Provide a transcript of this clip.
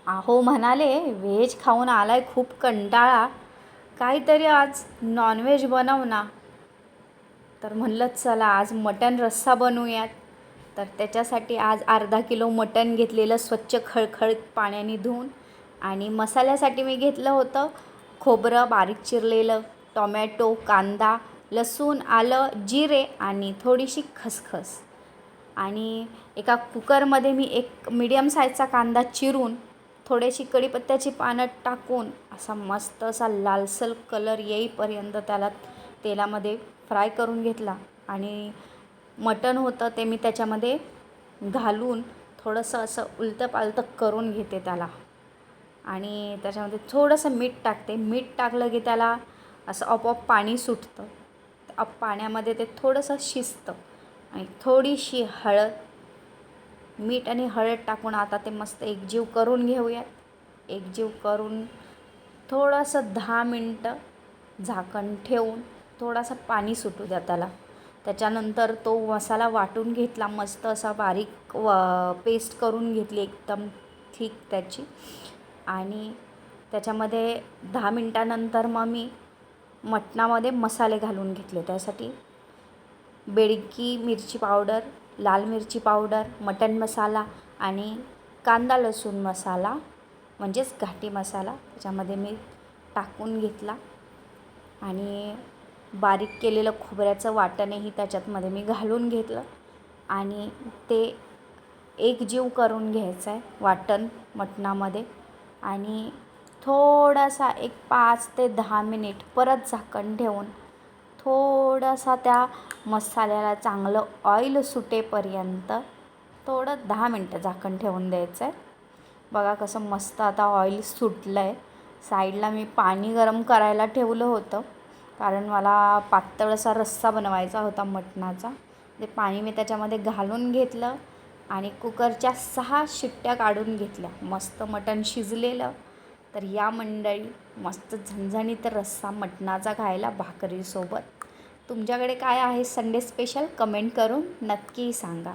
अहो म्हणाले व्हेज खाऊन आलाय खूप कंटाळा, काहीतरी आज नॉनव्हेज बनव ना. तर म्हणलं चला आज मटण रस्सा बनवूयात. तर त्याच्यासाठी आज अर्धा किलो मटण घेतलेलं स्वच्छ खळखळीत पाण्याने धुवून. आणि मसाल्यासाठी मी घेतलं होतं खोबरं बारीक चिरलेलं, टोमॅटो, कांदा, लसूण, आलं, जिरे आणि थोडीशी खसखस. आणि एका कुकरमध्ये मी एक मीडियम साईजचा कांदा चिरून थोडीशी कढीपत्त्याची पानं टाकून असा मस्त असा लालसर कलर येईपर्यंत त्याला तेलामध्ये फ्राय करून घेतला. आणि मटण होतं ते मी त्याच्यामध्ये घालून थोडंसं असं उलटंपालटं करून घेते त्याला. आणि त्याच्यामध्ये थोडंसं मीठ टाकते. मीठ टाकलं की त्याला असं आपोआप पाणी सुटतं. पाण्यामध्ये ते थोडंसं शिजतं. आणि थोडीशी हळद, मीठ आणि हळद टाकून आता ते मस्त एकजीव करून घेऊयात. एकजीव करून थोडंसं 10 मिनटं झाकण ठेवून थोडासा पाणी सुटू द्या त्याला. त्याच्यानंतर तो मसाला वाटून घेतला, मस्त असा बारीक पेस्ट करून घेतली एकदम थिक त्याची. आणि त्याच्यामध्ये 10 मिनटानंतर मग मी मटणामध्ये मसाले घालून घेतले. त्यासाठी बेडगी मिरची पावडर, लाल मिरची पावडर, मटण मसाला आणि कांदा लसूण मसाला म्हणजेच घाटी मसाला त्याच्यामध्ये मी टाकून घेतला. आणि बारीक केलेलं खोबऱ्याचं वाटणही त्याच्यातमध्ये मी घालून घेतलं. आणि ते एकजीव करून घ्यायचं आहे वाटण मटणामध्ये. आणि थोडासा एक 5 ते 10 मिनिट परत झाकण ठेवून थोडासा त्या मसाल्याला चांगलं ऑइल सुटेपर्यंत थोडं 10 मिनटं झाकण ठेवून द्यायचं आहे. बघा कसं मस्त आता ऑइल सुटलं आहे. साईडला मी पाणी गरम करायला ठेवलं होतं, कारण मला पातळ असा रस्सा बनवायचा होता मटणाचा. ते पाणी मी त्याच्यामध्ये घालून घेतलं आणि कुकरच्या 6 शिट्ट्या काढून घेतल्या. मस्त मटण शिजलेलं. तर या मंडळी मस्त झणझणीत रस्सा मटणाचा खायला भाकरीसोबत. तुमच्याकडे काय आहे संडे स्पेशल कमेंट करून नक्की सांगा.